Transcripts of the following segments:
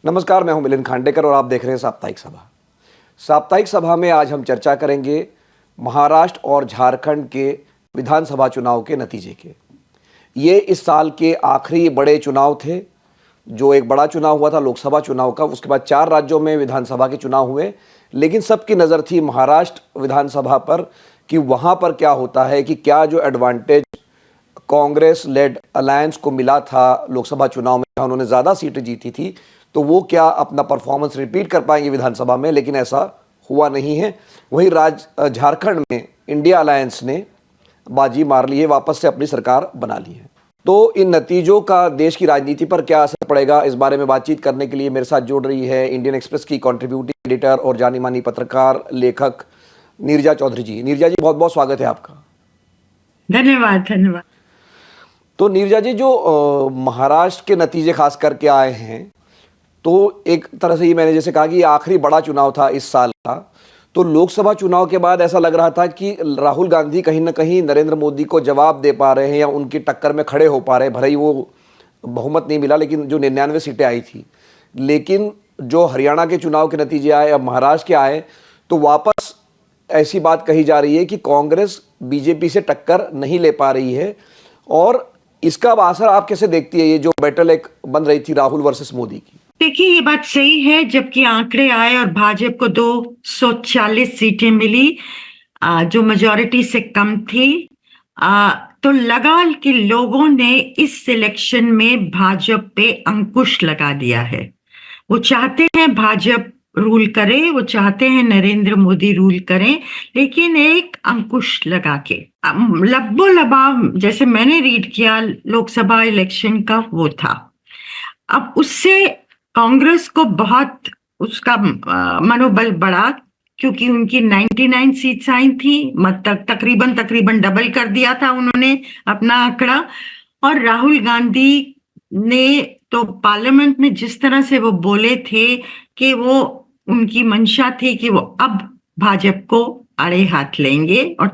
नमस्कार, मैं हूं मिलिंद खांडेकर और आप देख रहे हैं साप्ताहिक सभा। साप्ताहिक सभा में आज हम चर्चा करेंगे महाराष्ट्र और झारखंड के विधानसभा चुनाव के नतीजे के। ये इस साल के आखिरी बड़े चुनाव थे। जो एक बड़ा चुनाव हुआ था लोकसभा चुनाव का, उसके बाद 4 राज्यों में विधानसभा के चुनाव हुए, लेकिन सबकी नज़र थी महाराष्ट्र विधानसभा पर कि वहाँ पर क्या होता है, कि क्या जो एडवांटेज कांग्रेस लेड अलायंस को मिला था लोकसभा चुनाव में, उन्होंने ज़्यादा सीटें जीती थी, तो वो क्या अपना परफॉर्मेंस रिपीट कर पाएंगे विधानसभा में, लेकिन ऐसा हुआ नहीं है। वहीं झारखंड में इंडिया अलायंस ने बाजी मार ली है, वापस से अपनी सरकार बना ली है। तो इन नतीजों का देश की राजनीति पर क्या असर पड़ेगा, इस बारे में बातचीत करने के लिए मेरे साथ जुड़ रही है इंडियन एक्सप्रेस की कंट्रीब्यूटिंग एडिटर और जानी मानी पत्रकार लेखक नीरजा चौधरी जी। नीरजा जी, बहुत बहुत स्वागत है आपका। धन्यवाद धन्यवाद। तो नीरजा जी, जो महाराष्ट्र के नतीजे खास करके आए हैं, तो एक तरह से ये मैंने जैसे कहा कि ये आखिरी बड़ा चुनाव था इस साल का। तो लोकसभा चुनाव के बाद ऐसा लग रहा था कि राहुल गांधी कहीं ना कहीं नरेंद्र मोदी को जवाब दे पा रहे हैं या उनकी टक्कर में खड़े हो पा रहे हैं। भले ही वो बहुमत नहीं मिला, लेकिन जो 99 सीटें आई थी। लेकिन जो हरियाणा के चुनाव के नतीजे आए, अब महाराष्ट्र के आए, तो वापस ऐसी बात कही जा रही है कि कांग्रेस बीजेपी से टक्कर नहीं ले पा रही है। और इसका असर आप कैसे देखती है, ये जो बैटल एक बन रही थी राहुल वर्सेस मोदी की? देखिए, ये बात सही है। जबकि आंकड़े आए और भाजपा को 240 सीटें मिली, जो मेजॉरिटी से कम थी, तो लगा कि लोगों ने इस इलेक्शन में भाजपा पे अंकुश लगा दिया है। वो चाहते हैं भाजपा रूल करे, वो चाहते हैं नरेंद्र मोदी रूल करें, लेकिन एक अंकुश लगा के लब्बो लबाब, जैसे मैंने रीड किया लोकसभा इलेक्शन का, वो था। अब उससे कांग्रेस को बहुत उसका मनोबल बढ़ा, क्योंकि उनकी 99 सीट्स आई थी, तकरीबन डबल कर दिया था उन्होंने अपना आंकड़ा। और राहुल गांधी ने तो पार्लियामेंट में जिस तरह से वो बोले थे कि वो उनकी मंशा थी कि वो अब भाजपा को आड़े हाथ लेंगे और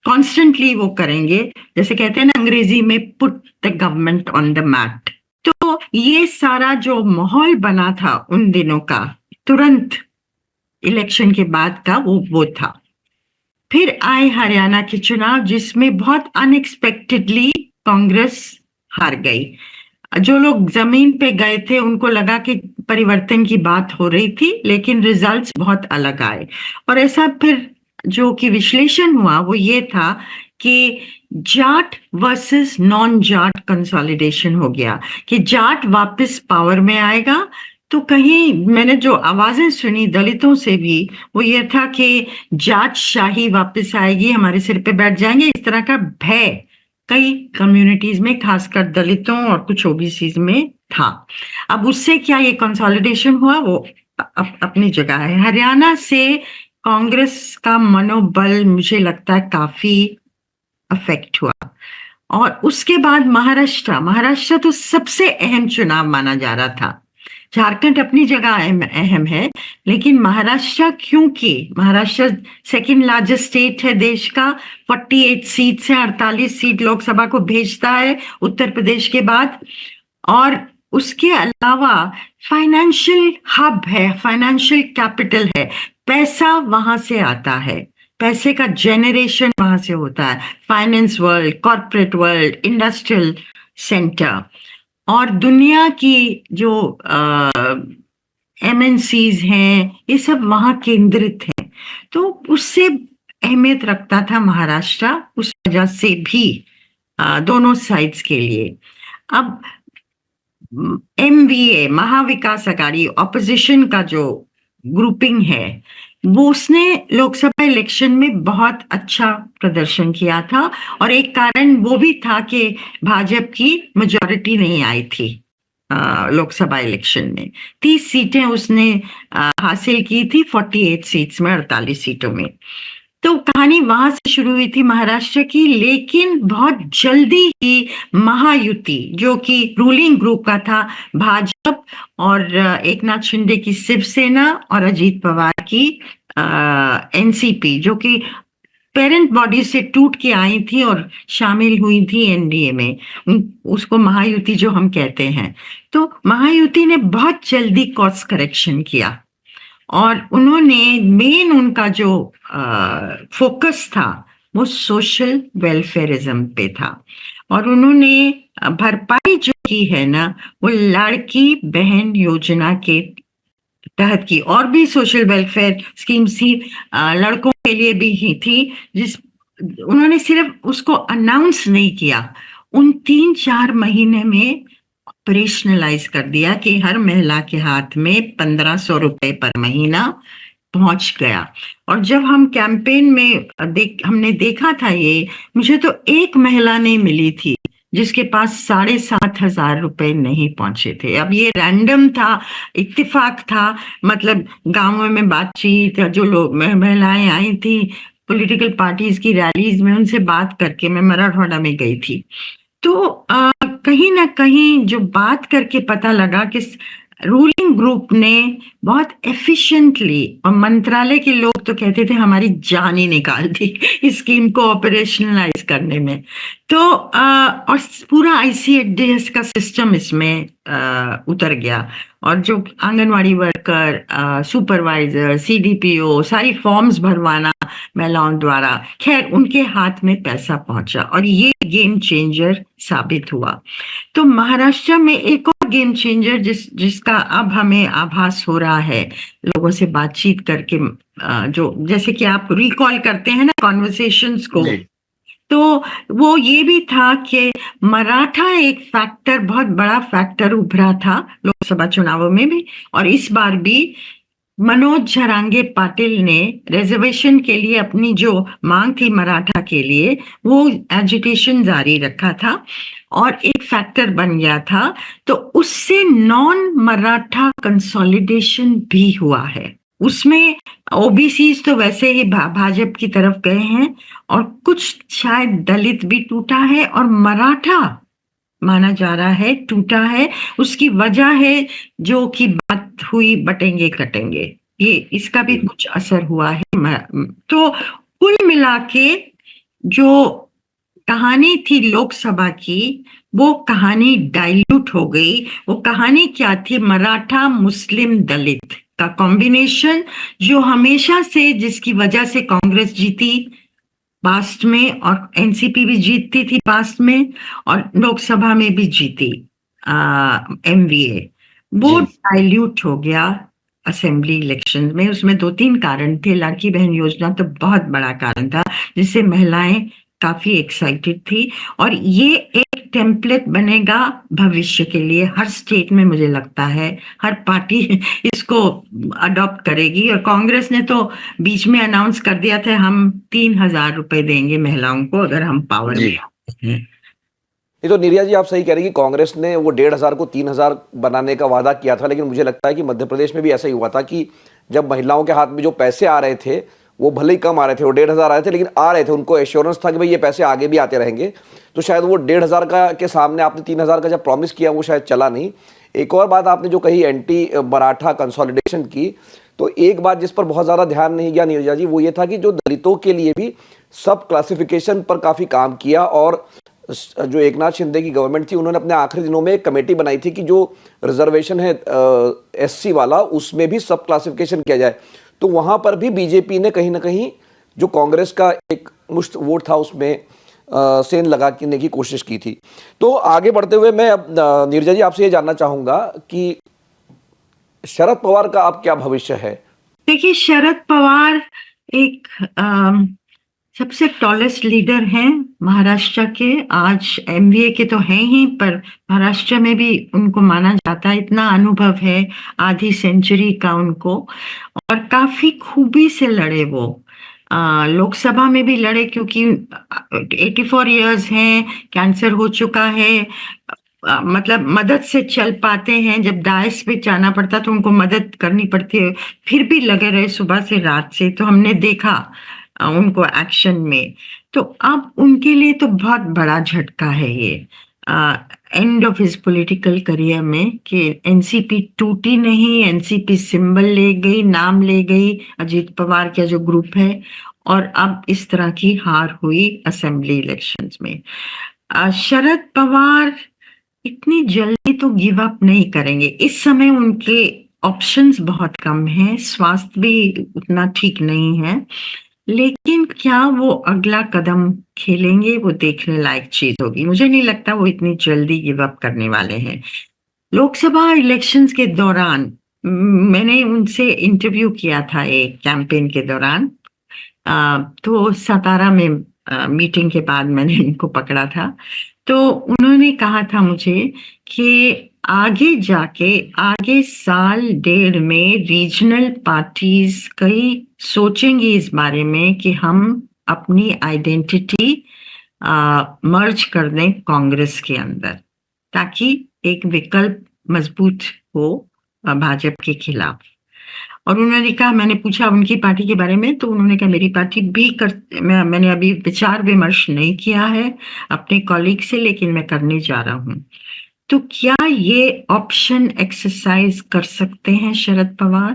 कॉन्स्टेंटली वो करेंगे, जैसे कहते हैं ना अंग्रेजी में, put the government on the mat. तो ये सारा जो माहौल बना था उन दिनों का, तुरंत इलेक्शन के बाद का, वो था। फिर आए हरियाणा के चुनाव, जिसमें बहुत अनएक्सपेक्टेडली कांग्रेस हार गई। जो लोग जमीन पे गए थे उनको लगा कि परिवर्तन की बात हो रही थी, लेकिन रिजल्ट्स बहुत अलग आए। और ऐसा फिर जो कि विश्लेषण हुआ वो ये था कि Jat versus non Jat consolidation हो गया, कि जाट वापस पावर में आएगा। तो कहीं मैंने जो आवाजें सुनी दलितों से भी, वो ये था कि जाट शाही वापस आएगी, हमारे सिर पे बैठ जाएंगे, इस तरह का भय कई कम्युनिटीज में, खासकर दलितों और कुछ ओबीसीज में था। अब उससे क्या ये कंसोलिडेशन हुआ, वो अपनी जगह है। हरियाणा से कांग्रेस का मनोबल मुझे लगता है काफी अफेक्ट हुआ। और उसके बाद महाराष्ट्र तो सबसे अहम चुनाव माना जा रहा था। झारखंड अपनी जगह अहम है, लेकिन महाराष्ट्र, क्योंकि महाराष्ट्र सेकंड लार्जेस्ट स्टेट है देश का, 48 सीट से 48 सीट लोकसभा को भेजता है उत्तर प्रदेश के बाद। और उसके अलावा फाइनेंशियल हब है, फाइनेंशियल कैपिटल है, पैसा वहां से आता है, पैसे का जेनरेशन वहां से होता है। Finance world, corporate world, industrial centre, और दुनिया की जो एमएनसीज हैं, ये सब वहां केंद्रित हैं। तो उससे अहमियत रखता था महाराष्ट्र, उस वजह से भी दोनों साइड्स के लिए। अब एमवीए, महाविकास आघाड़ी, ऑपोजिशन का जो ग्रुपिंग है, वो उसने लोकसभा इलेक्शन में बहुत अच्छा प्रदर्शन किया था। और एक कारण वो भी था कि भाजपा की मेजॉरिटी नहीं आई थी लोकसभा इलेक्शन में। 30 सीटें उसने हासिल की थी 48 सीट्स में, 48 सीटों में। तो कहानी वहां से शुरू हुई थी महाराष्ट्र की। लेकिन बहुत जल्दी ही महायुति, जो कि रूलिंग ग्रुप का था, भाजपा और एकनाथ शिंदे की शिवसेना और अजीत पवार की एनसीपी, जो कि पेरेंट बॉडी से टूट के आई थी और शामिल हुई थी एनडीए में, उसको महायुति जो हम कहते हैं। तो महायुति ने बहुत जल्दी कोर्स करेक्शन किया और उन्होंने मेन उनका जो फोकस था वो सोशल वेलफेयरिज्म पे था। और उन्होंने भरपाई जो की है ना वो लड़की बहन योजना के तहत की, और भी सोशल वेलफेयर स्कीम्स थी लड़कों के लिए भी ही थी, जिस उन्होंने सिर्फ उसको अनाउंस नहीं किया, उन 3-4 महीने में ऑपरेशनलाइज कर दिया कि हर महिला के हाथ में 1500 रुपए पर महीना पहुंच गया। और जब हम कैंपेन में हमने देखा था ये, मुझे तो एक महिला नहीं मिली थी जिसके पास 7,500 रुपए नहीं पहुंचे थे। अब ये रैंडम था, इत्तेफाक था, मतलब गांवों में बातचीत, जो लोग महिलाएं आई थी पॉलिटिकल पार्टीज की रैलीज में, उनसे बात करके मैं मराठवाड़ा में गई थी। तो कहीं ना कहीं जो बात करके पता लगा कि रूलिंग ग्रुप ने बहुत एफिशिएंटली, और मंत्रालय के लोग तो कहते थे हमारी जान ही निकाल दी इस स्कीम को ऑपरेशनलाइज करने में। तो और पूरा आईसीडीएस का सिस्टम इसमें उतर गया, और जो आंगनवाड़ी वर्कर, सुपरवाइजर, सीडीपीओ, सारी फॉर्म्स भरवाना महिलाओं द्वारा, खैर उनके हाथ में पैसा पहुंचा और ये गेम चेंजर साबित हुआ। तो महाराष्ट्र में एक और गेम चेंजर जिसका अब हमें आभास हो रहा है लोगों से बातचीत करके, जो जैसे कि आप रिकॉल करते हैं ना कॉन्वर्सेशंस को, तो वो ये भी था कि मराठा एक फैक्टर, बहुत बड़ा फैक्टर उभरा था लोकसभा चुनावों में भी, और इस बार भी मनोज झरांगे पाटिल ने रिजर्वेशन के लिए अपनी जो मांग थी मराठा के लिए, वो एजिटेशन जारी रखा था और एक फैक्टर बन गया था। तो उससे नॉन मराठा कंसोलिडेशन भी हुआ है। उसमें ओबीसी तो वैसे ही भाजपा की तरफ गए हैं, और कुछ शायद दलित भी टूटा है, और मराठा माना जा रहा है टूटा है। उसकी वजह है जो कि बात हुई बटेंगे कटेंगे, ये इसका भी कुछ असर हुआ है। तो कुल मिला के जो कहानी थी लोकसभा की, वो कहानी डाइल्यूट हो गई। वो कहानी क्या थी? मराठा मुस्लिम दलित का कॉम्बिनेशन, जो हमेशा से, जिसकी वजह से कांग्रेस जीती पास्ट में, और एनसीपी भी जीतती थी पास्ट में, और लोकसभा में भी जीती एमवीए, वो डाइल्यूट हो गया असेंबली इलेक्शन में। उसमें 2-3 कारण थे। लड़की बहन योजना तो बहुत बड़ा कारण था जिससे महिलाएं काफी एक्साइटेड थी, और ये एक टेम्पलेट बनेगा भविष्य के लिए हर स्टेट में। मुझे लगता है हर पार्टी इसको अडॉप्ट करेगी, और कांग्रेस ने तो बीच में अनाउंस कर दिया था हम 3,000 रुपए देंगे महिलाओं को अगर हम पावर में आते हैं। ये तो निर्या जी आप सही कह रही कि कांग्रेस ने वो 1,500 को 3,000 बनाने का वादा किया था, लेकिन मुझे लगता है कि मध्य प्रदेश में भी ऐसा ही हुआ था कि जब महिलाओं के हाथ में जो पैसे आ रहे थे वो भले ही कम आ रहे थे, वो 1,500 आए थे, लेकिन आ रहे थे, उनको एश्योरेंस था कि भाई ये पैसे आगे भी आते रहेंगे। तो शायद वो 1,500 का के सामने आपने 3,000 का जब प्रॉमिस किया वो शायद चला नहीं। एक और बात आपने जो कही एंटी मराठा कंसोलिडेशन की, तो एक बात जिस पर बहुत ज़्यादा ध्यान नहीं गया नीरजा जी, वो ये था कि जो दलितों के लिए भी सब क्लासिफिकेशन पर काफ़ी काम किया, और जो एकनाथ शिंदे की गवर्नमेंट थी उन्होंने अपने आखिरी दिनों में एक कमेटी बनाई थी कि जो रिजर्वेशन है एससी वाला, उसमें भी सब क्लासिफिकेशन किया जाए। तो वहां पर भी बीजेपी ने कहीं ना कहीं जो कांग्रेस का एक मुश्त वोट था उसमें सेंध लगाने की कोशिश की थी। तो आगे बढ़ते हुए मैं अब नीरजा जी आपसे ये जानना चाहूंगा कि शरद पवार का अब क्या भविष्य है? देखिए, शरद पवार एक सबसे टॉलेस्ट लीडर हैं महाराष्ट्र के। आज एमवीए के तो हैं ही, पर महाराष्ट्र में भी उनको माना जाता है, इतना अनुभव है, आधी सेंचुरी का उनको, और काफी खूबी से लड़े वो। लोकसभा में भी लड़े क्योंकि 84 इयर्स हैं, कैंसर हो चुका है, मतलब मदद से चल पाते हैं। जब डायस पे जाना पड़ता तो उनको मदद करनी पड़ती है, फिर भी लगे रहे सुबह से रात से। तो हमने देखा उनको एक्शन में। तो अब उनके लिए तो बहुत बड़ा झटका है ये, end of his political career में, कि एनसीपी टूटी नहीं, एनसीपी सिंबल ले गई, नाम ले गई अजीत पवार का जो ग्रुप है, और अब इस तरह की हार हुई असेंबली इलेक्शंस में। शरद पवार इतनी जल्दी तो गिव अप नहीं करेंगे। इस समय उनके ऑप्शंस बहुत कम हैं, स्वास्थ्य भी उतना ठीक नहीं है, लेकिन क्या वो अगला कदम खेलेंगे वो देखने लायक चीज होगी। मुझे नहीं लगता वो इतनी जल्दी गिव अप करने वाले हैं। लोकसभा इलेक्शंस के दौरान मैंने उनसे इंटरव्यू किया था एक कैंपेन के दौरान। तो सतारा में मीटिंग के बाद मैंने उनको पकड़ा था। तो उन्होंने कहा था मुझे कि आगे जाके आगे साल डेढ़ में रीजनल पार्टीज कई सोचेंगी इस बारे में कि हम अपनी आइडेंटिटी मर्ज कर दें कांग्रेस के अंदर, ताकि एक विकल्प मजबूत हो भाजपा के खिलाफ। और उन्होंने कहा, मैंने पूछा उनकी पार्टी के बारे में, तो उन्होंने कहा मेरी पार्टी भी मैंने अभी विचार विमर्श नहीं किया है अपने कॉलीग से, लेकिन मैं करने जा रहा हूं। तो क्या ये ऑप्शन एक्सरसाइज कर सकते हैं शरद पवार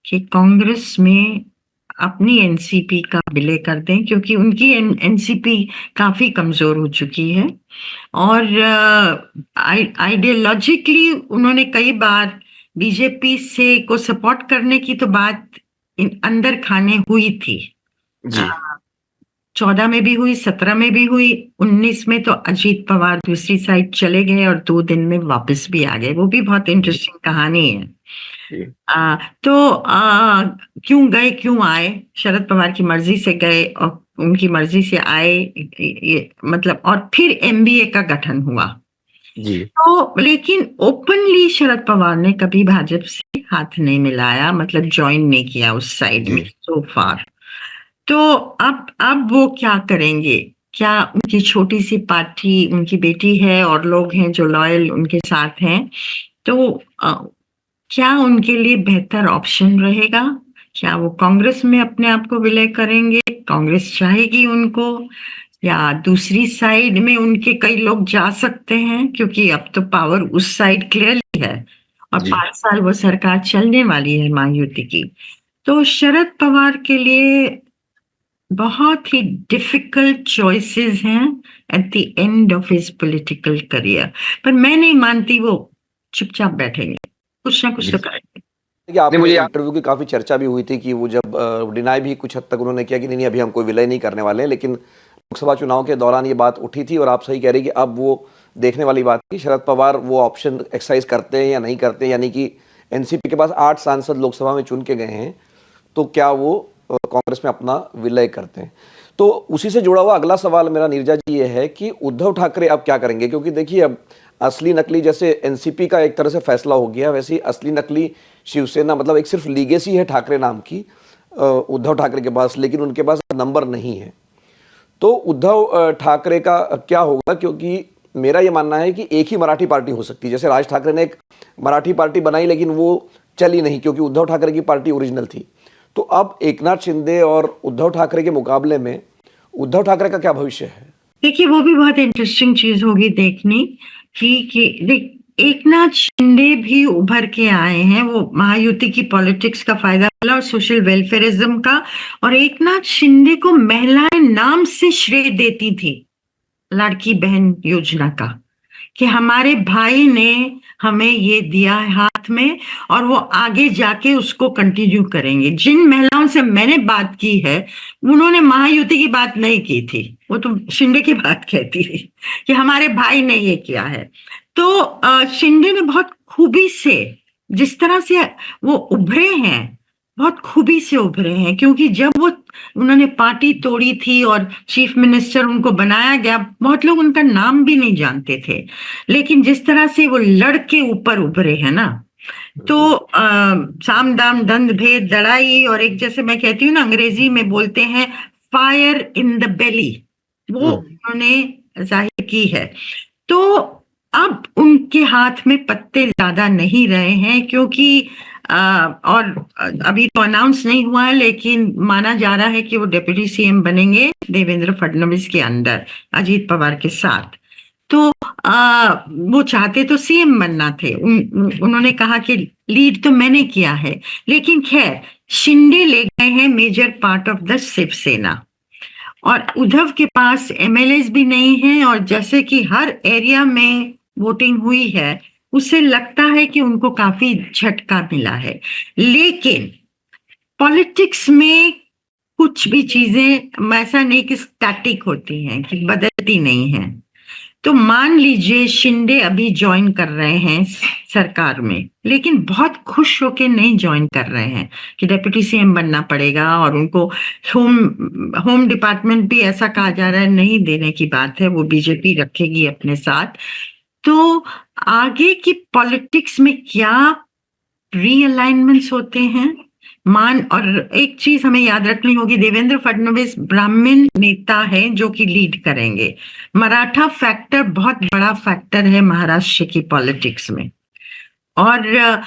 कि कांग्रेस में अपनी एनसीपी का विलय कर दें, क्योंकि उनकी एनसीपी काफी कमजोर हो चुकी है और आइडियोलॉजिकली उन्होंने कई बार बीजेपी से को सपोर्ट करने की तो बात अंदर खाने हुई थी। जी 14 में भी हुई, 17 में भी हुई, 19 में तो अजीत पवार दूसरी साइड चले गए और 2 दिन में वापस भी आ गए। वो भी बहुत इंटरेस्टिंग कहानी है। जी तो क्यों गए क्यों आए, शरद पवार की मर्जी से गए और उनकी मर्जी से आए, ये मतलब, और फिर एमबीए का गठन हुआ। जी तो लेकिन ओपनली शरद पवार ने कभी भाजपा से हाथ नहीं मिलाया, मतलब ज्वाइन नहीं किया उस साइड में सो फार। तो अब वो क्या करेंगे? क्या उनकी छोटी सी पार्टी, उनकी बेटी है और लोग हैं जो लॉयल उनके साथ हैं, तो क्या उनके लिए बेहतर ऑप्शन रहेगा? क्या वो कांग्रेस में अपने आप को विलय करेंगे, कांग्रेस चाहेगी उनको, या दूसरी साइड में उनके कई लोग जा सकते हैं, क्योंकि अब तो पावर उस साइड क्लियरली है और जी 5 साल वो सरकार चलने वाली है महायुति की। तो शरद पवार के लिए बहुत ही डिफिकल्ट चॉइसेस हैं at the end of his political career. पर मैं नहीं मानती वो चुपचाप बैठेंगे, कुछ ना कुछ तो करेंगे। देखिए आपके इंटरव्यू की काफ़ी चर्चा भी हुई थी कि वो जब डिनाई भी कुछ हद तक उन्होंने किया कि नहीं नहीं अभी हम कोई विलय नहीं करने वाले हैं, लेकिन लोकसभा चुनाव के दौरान ये बात उठी थी और आप सही कह रही कि अब वो देखने वाली बात थी शरद पवार वो ऑप्शन एक्सरसाइज करते हैं या नहीं करते हैं। यानी कि एनसीपी के पास 8 सांसद लोकसभा में चुन के गए हैं, तो क्या वो कांग्रेस में अपना विलय करते हैं? तो उसी से जुड़ा हुआ अगला सवाल मेरा नीरजा जी ये है कि उद्धव ठाकरे अब क्या करेंगे? क्योंकि देखिए अब असली नकली, जैसे एनसीपी का एक तरह से फैसला हो गया, वैसे ही असली नकली शिवसेना, मतलब एक सिर्फ लीगेसी है ठाकरे नाम की उद्धव ठाकरे के पास, लेकिन उनके पास नंबर नहीं है। तो उद्धव ठाकरे का क्या होगा? क्योंकि मेरा ये मानना है कि एक ही मराठी पार्टी हो सकती है। जैसे राज ठाकरे ने एक मराठी पार्टी बनाई लेकिन वो चली नहीं क्योंकि उद्धव ठाकरे की पार्टी ओरिजिनल थी। तो अब एकनाथ शिंदे और उद्धव ठाकरे के मुकाबले में उद्धव ठाकरे का क्या भविष्य है? देखिए वो भी बहुत इंटरेस्टिंग चीज होगी देखनी कि देख, एकनाथ शिंदे भी उभर के आए हैं, वो महायुति की पॉलिटिक्स का फायदा मिला और सोशल वेलफेयरिज्म का। और एकनाथ शिंदे को महिलाएं नाम से श्रेय देती थी लाड़की बहन योजना का, कि हमारे भाई ने हमें ये दिया है हाथ में और वो आगे जाके उसको कंटिन्यू करेंगे। जिन महिलाओं से मैंने बात की है उन्होंने महायुति की बात नहीं की थी, वो तो शिंदे की बात कहती थी कि हमारे भाई ने ये किया है। तो शिंदे ने बहुत खूबी से, जिस तरह से वो उभरे हैं, बहुत खूबी से उभरे हैं, क्योंकि जब वो उन्होंने पार्टी तोड़ी थी और चीफ मिनिस्टर उनको बनाया गया, बहुत लोग उनका नाम भी नहीं जानते थे, लेकिन जिस तरह से वो लड़के ऊपर उभरे हैं ना, तो साम दाम दंड भेद लड़ाई, और एक जैसे मैं कहती हूँ ना, अंग्रेजी में बोलते हैं फायर इन द बेली, वो उन्होंने जाहिर की है। तो अब उनके हाथ में पत्ते ज्यादा नहीं रहे हैं, क्योंकि और अभी तो अनाउंस नहीं हुआ है, लेकिन माना जा रहा है कि वो डिप्टी सीएम बनेंगे देवेंद्र फडणवीस के अंडर, अजीत पवार के साथ। तो वो चाहते तो सीएम बनना थे, उन्होंने कहा कि लीड तो मैंने किया है, लेकिन खैर शिंदे ले गए हैं major part of the Shiv Sena, और उद्धव के पास एमएलएस भी नहीं है, और जैसे कि हर एरिया में वोटिंग हुई है, उससे लगता है कि उनको काफी झटका मिला है। लेकिन पॉलिटिक्स में कुछ भी चीजें ऐसा नहीं कि स्टैटिक होती हैं, कि बदलती नहीं है। तो मान लीजिए शिंदे अभी ज्वाइन कर रहे हैं सरकार में, लेकिन बहुत खुश होके नहीं ज्वाइन कर रहे हैं कि डेप्यूटी सीएम बनना पड़ेगा, और उनको होम होम डिपार्टमेंट भी ऐसा कहा जा रहा है नहीं देने की बात है, वो बीजेपी रखेगी अपने साथ। तो आगे की पॉलिटिक्स में क्या रीअलाइनमेंट्स होते हैं, और एक चीज हमें याद रखनी होगी, देवेंद्र फडणवीस ब्राह्मण नेता है जो कि लीड करेंगे। मराठा फैक्टर बहुत बड़ा फैक्टर है महाराष्ट्र की पॉलिटिक्स में। और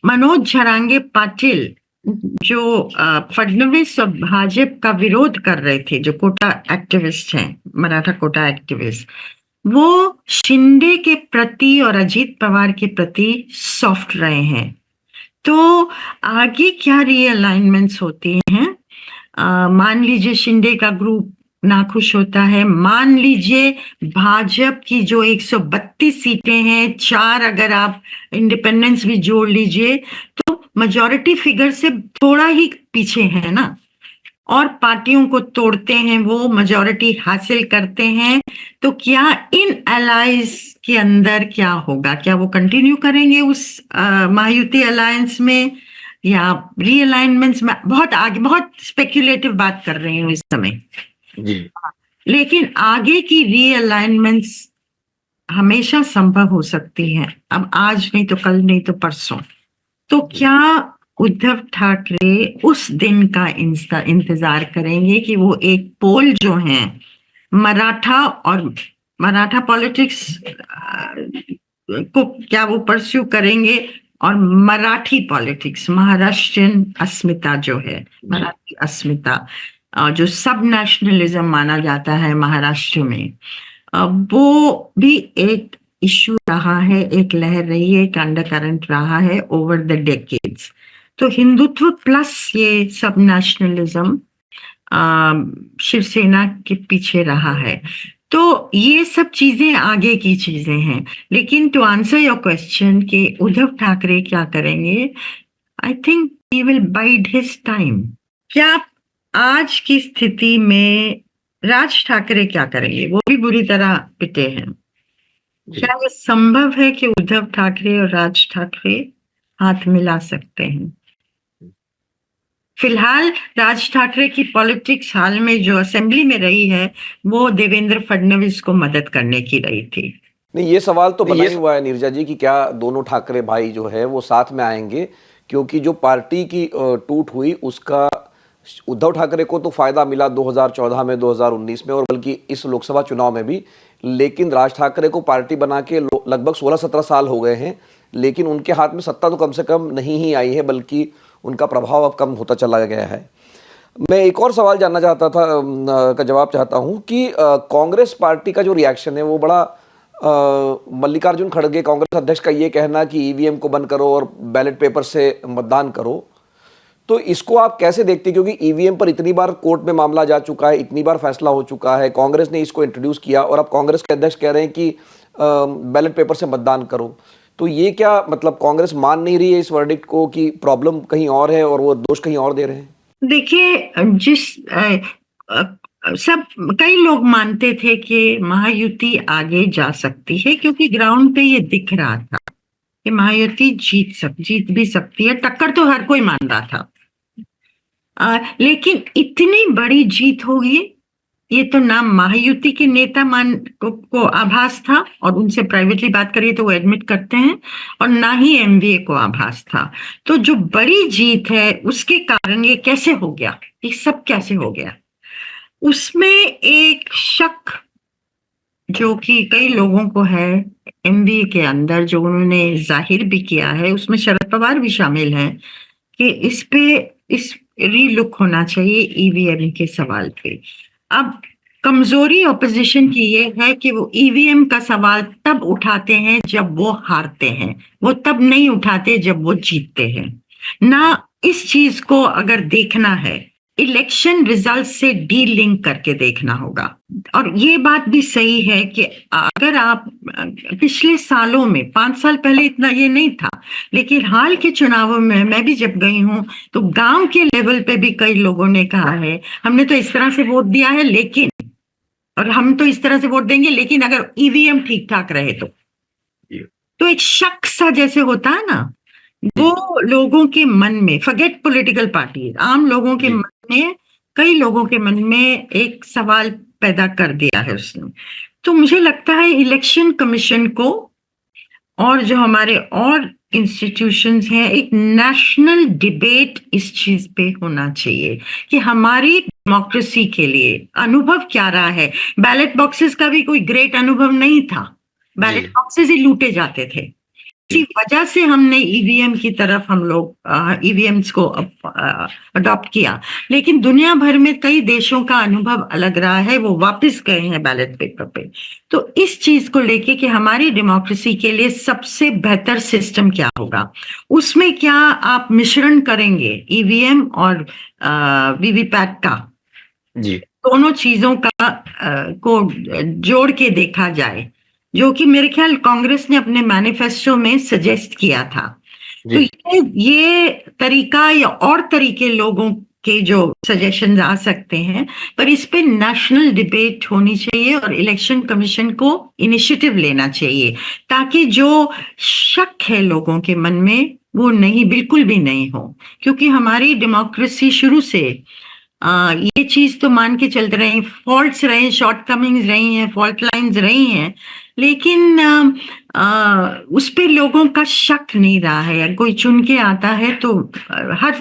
मनोज झरांगे पाटिल, जो फडणवीस और भाजपा का विरोध कर रहे थे, जो कोटा एक्टिविस्ट हैं, मराठा कोटा एक्टिविस्ट, वो शिंदे के प्रति और अजीत पवार के प्रति सॉफ्ट रहे हैं। तो आगे क्या रीअलाइनमेंट्स होती हैं? मान लीजिए शिंदे का ग्रुप नाखुश होता है, मान लीजिए भाजपा की जो 132 सीटें हैं, 4 अगर आप इंडिपेंडेंस भी जोड़ लीजिए, तो मेजॉरिटी फिगर से थोड़ा ही पीछे है ना, और पार्टियों को तोड़ते हैं, वो मेजॉरिटी हासिल करते हैं। तो क्या इन अलायंस के अंदर क्या होगा? क्या वो कंटिन्यू करेंगे उस महायुति अलायंस में, या रीअलाइनमेंट्स में? बहुत आगे, बहुत स्पेक्युलेटिव बात कर रही हूँ इस समय जी। लेकिन आगे की रीअलाइनमेंट्स हमेशा संभव हो सकती हैं, अब आज नहीं तो कल, नहीं तो परसों। तो क्या उद्धव ठाकरे उस दिन का इंतजार करेंगे कि वो एक पोल जो है मराठा पॉलिटिक्स को क्या वो परस्यू करेंगे, और मराठी पॉलिटिक्स, महाराष्ट्रियन अस्मिता जो है, मराठी अस्मिता, जो सब नेशनलिज्म माना जाता है महाराष्ट्र में, वो भी एक इश्यू रहा है, एक लहर रही है, एक अंडरकरंट रहा है ओवर द डेकेड्स। तो हिंदुत्व प्लस ये सब नेशनलिज्म शिवसेना के पीछे रहा है। तो ये सब चीजें आगे की चीजें हैं। लेकिन टू आंसर योर क्वेश्चन कि उद्धव ठाकरे क्या करेंगे, I think he will wide his time. क्या आज की स्थिति में राज ठाकरे क्या करेंगे? वो भी बुरी तरह पिटे हैं। क्या ये संभव है कि उद्धव ठाकरे और राज ठाकरे हाथ मिला सकते हैं? फिलहाल राज ठाकरे की पॉलिटिक्स हाल में जो असेंबली में रही है, वो देवेंद्र फडणवीस को मदद करने की रही थी। नहीं, ये सवाल तो बना ही हुआ है नीरजा जी कि क्या दोनों ठाकरे भाई जो है वो साथ में आएंगे, क्योंकि जो पार्टी की टूट हुई उसका उद्धव ठाकरे को तो फायदा मिला 2014 में, 2019 में, और बल्कि इस लोकसभा चुनाव में भी। लेकिन राज ठाकरे को पार्टी बना के लगभग 16-17 साल हो गए हैं, लेकिन उनके हाथ में सत्ता तो कम से कम नहीं ही आई है, बल्कि उनका प्रभाव अब कम होता चला गया है। मैं एक और सवाल जानना चाहता था, का जवाब चाहता हूं कि कांग्रेस पार्टी का जो रिएक्शन है वो बड़ा मल्लिकार्जुन खड़गे कांग्रेस अध्यक्ष का ये कहना कि ईवीएम को बंद करो और बैलेट पेपर से मतदान करो, तो इसको आप कैसे देखते हैं? क्योंकि ईवीएम पर इतनी बार कोर्ट में मामला जा चुका है, इतनी बार फैसला हो चुका है, कांग्रेस ने इसको इंट्रोड्यूस किया, और अब कांग्रेस के अध्यक्ष कह रहे हैं कि बैलेट पेपर से मतदान करो। तो ये क्या मतलब कांग्रेस मान नहीं रही है इस वर्डिक्ट को कि प्रॉब्लम कहीं और है और वो दोष कहीं और दे रहे हैं? देखिए, सब कई लोग मानते थे कि महायुति आगे जा सकती है, क्योंकि ग्राउंड पे ये दिख रहा था कि महायुति जीत भी सकती है। टक्कर तो हर कोई मान रहा था, लेकिन इतनी बड़ी जीत होगी ये तो ना महायुति के नेता को आभास था, और उनसे प्राइवेटली बात करिए तो वो एडमिट करते हैं, और ना ही एमवीए को आभास था। तो जो बड़ी जीत है उसके कारण ये कैसे हो गया, ये सब कैसे हो गया, उसमें एक शक जो कि कई लोगों को है एमवीए के अंदर, जो उन्होंने जाहिर भी किया है, उसमें शरद पवार भी शामिल हैं, कि इस रीलुक होना चाहिए ईवीएम के सवाल पे। अब कमजोरी ऑपोजिशन की ये है कि वो ईवीएम का सवाल तब उठाते हैं जब वो हारते हैं, वो तब नहीं उठाते जब वो जीतते हैं। ना इस चीज को अगर देखना है, इलेक्शन रिजल्ट से डी लिंक करके देखना होगा। और ये बात भी सही है कि अगर आप पिछले सालों में 5 साल पहले इतना ये नहीं था, लेकिन हाल के चुनावों में मैं भी जब गई हूं तो गांव के लेवल पे भी कई लोगों ने कहा है हमने तो इस तरह से वोट दिया है, लेकिन और हम तो इस तरह से वोट देंगे, लेकिन अगर ईवीएम ठीक ठाक रहे तो एक शक सा जैसे होता है ना, वो लोगों के मन में, फॉरगेट पॉलिटिकल पार्टी, आम लोगों के मन में, कई लोगों के मन में एक सवाल पैदा कर दिया है उसने। तो मुझे लगता है इलेक्शन कमीशन को और जो हमारे और इंस्टीट्यूशंस हैं, एक नेशनल डिबेट इस चीज पे होना चाहिए कि हमारी डेमोक्रेसी के लिए अनुभव क्या रहा है। बैलेट बॉक्सेस का भी कोई ग्रेट अनुभव नहीं था, बैलेट बॉक्सेस ही लूटे जाते थे। इसी वजह से हमने ईवीएम की तरफ हम लोग ईवीएम्स को अडॉप्ट किया, लेकिन दुनिया भर में कई देशों का अनुभव अलग रहा है, वो वापस गए हैं बैलेट पेपर पे। तो इस चीज को लेके कि हमारी डेमोक्रेसी के लिए सबसे बेहतर सिस्टम क्या होगा, उसमें क्या आप मिश्रण करेंगे ईवीएम और वीवीपैट का, जी दोनों चीजों का को जोड़ के देखा जाए, जो कि मेरे ख्याल कांग्रेस ने अपने मैनिफेस्टो में सजेस्ट किया था। तो ये तरीका या और तरीके लोगों के जो सजेशंस आ सकते हैं, पर इस पे नेशनल डिबेट होनी चाहिए और इलेक्शन कमीशन को इनिशिएटिव लेना चाहिए, ताकि जो शक है लोगों के मन में वो नहीं, बिल्कुल भी नहीं हो। क्योंकि हमारी डेमोक्रेसी शुरू से ये चीज तो मान के चलते रहे, फॉल्ट्स रहे, शॉर्ट कमिंग्स रही हैं, फॉल्ट लाइंस रही हैं, लेकिन उस पे लोगों का शक नहीं रहा है। कोई चुन के आता है तो हर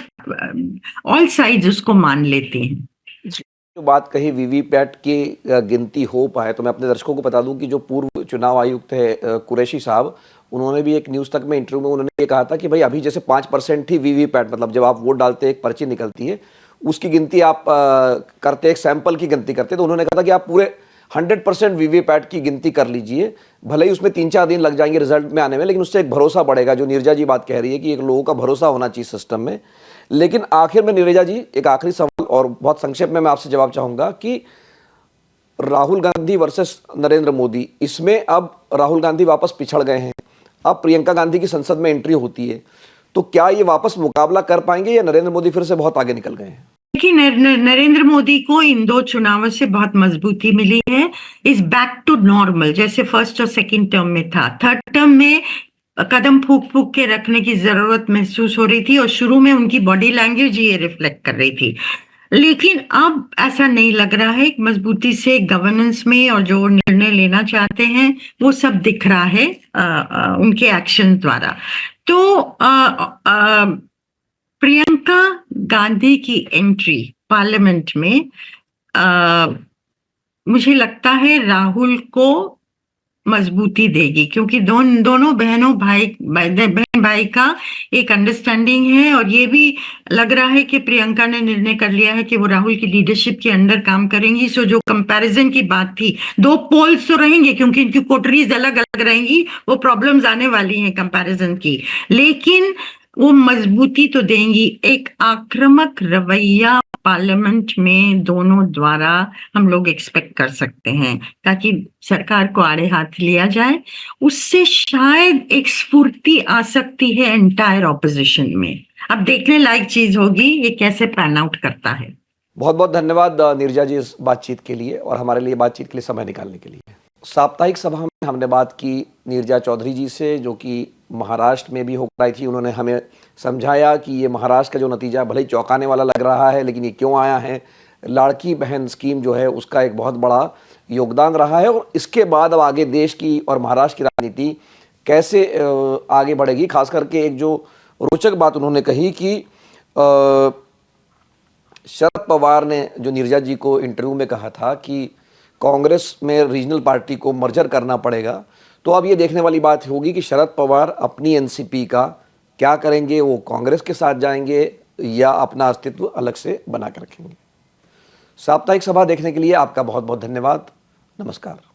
ऑल साइड्स उसको मान लेते हैं। जो बात कही वीवीपैट की गिनती हो पाए, तो मैं अपने दर्शकों को बता दूं कि जो पूर्व चुनाव आयुक्त है कुरैशी साहब, उन्होंने भी एक न्यूज़ तक में इंटरव्यू में उन्होंने ये कहा था कि भाई अभी जैसे 5% ही वीवीपैट, मतलब जब आप वोट डालते हैं एक पर्ची निकलती है उसकी गिनती आप करते, एक सैंपल की गिनती करते, तो उन्होंने कहा था कि आप पूरे 100% वीवीपैट की गिनती कर लीजिए, भले ही उसमें 3-4 दिन लग जाएंगे रिजल्ट में आने में, लेकिन उससे एक भरोसा बढ़ेगा। जो नीरजा जी बात कह रही है कि एक लोगों का भरोसा होना चाहिए सिस्टम में। लेकिन आखिर में नीरजा जी एक आखिरी सवाल और बहुत संक्षेप में मैं आपसे जवाब चाहूंगा कि राहुल गांधी वर्सेस नरेंद्र मोदी, इसमें अब राहुल गांधी वापस पिछड़ गए हैं, अब प्रियंका गांधी की संसद में एंट्री होती है, तो क्या ये वापस मुकाबला कर पाएंगे या नरेंद्र मोदी फिर से बहुत आगे निकल गए हैं? देखिए, नरेंद्र मोदी को इन 2 चुनावों से बहुत मजबूती मिली है, इज बैक टू नॉर्मल, जैसे फर्स्ट और सेकंड टर्म में था। थर्ड टर्म में कदम फूक फूक के रखने की जरूरत महसूस हो रही थी और शुरू में उनकी बॉडी लैंग्वेज ये रिफ्लेक्ट कर रही थी, लेकिन अब ऐसा नहीं लग रहा है। मजबूती से गवर्नेंस में और जो निर्णय लेना चाहते हैं वो सब दिख रहा है उनके एक्शन द्वारा। तो प्रियंका गांधी की एंट्री पार्लियामेंट में मुझे लगता है राहुल को मजबूती देगी, क्योंकि दोनों बहन भाई का एक अंडरस्टैंडिंग है, और ये भी लग रहा है कि प्रियंका ने निर्णय कर लिया है कि वो राहुल की लीडरशिप के अंडर काम करेंगी। सो जो कंपैरिजन की बात थी, 2 पोल्स तो रहेंगे क्योंकि इनकी कोटरीज अलग अलग रहेंगी, वो प्रॉब्लम्स आने वाली हैं कंपैरिजन की, लेकिन वो मजबूती तो देंगी। एक आक्रामक रवैया पार्लियामेंट में दोनों द्वारा हम लोग एक्सपेक्ट कर सकते हैं, ताकि सरकार को आड़े हाथ लिया जाए। उससे शायद एक स्फूर्ति आ सकती है एंटायर ऑपोजिशन में। अब देखने लायक चीज होगी ये कैसे पैन आउट करता है। बहुत बहुत धन्यवाद नीरजा जी इस बातचीत के लिए और हमारे लिए बातचीत के लिए समय निकालने के लिए। साप्ताहिक सभा में हमने बात की नीरजा चौधरी जी से, जो कि महाराष्ट्र में भी होकर आई थी। उन्होंने हमें समझाया कि ये महाराष्ट्र का जो नतीजा भले ही चौंकाने वाला लग रहा है, लेकिन ये क्यों आया है। लाड़की बहन स्कीम जो है उसका एक बहुत बड़ा योगदान रहा है, और इसके बाद अब आगे देश की और महाराष्ट्र की राजनीति कैसे आगे बढ़ेगी। खास करके एक जो रोचक बात उन्होंने कही कि शरद पवार ने जो नीरजा जी को इंटरव्यू में कहा था कि कांग्रेस में रीजनल पार्टी को मर्जर करना पड़ेगा, तो अब ये देखने वाली बात होगी कि शरद पवार अपनी एनसीपी का क्या करेंगे, वो कांग्रेस के साथ जाएंगे या अपना अस्तित्व अलग से बना कर रखेंगे। साप्ताहिक सभा देखने के लिए आपका बहुत बहुत धन्यवाद। नमस्कार।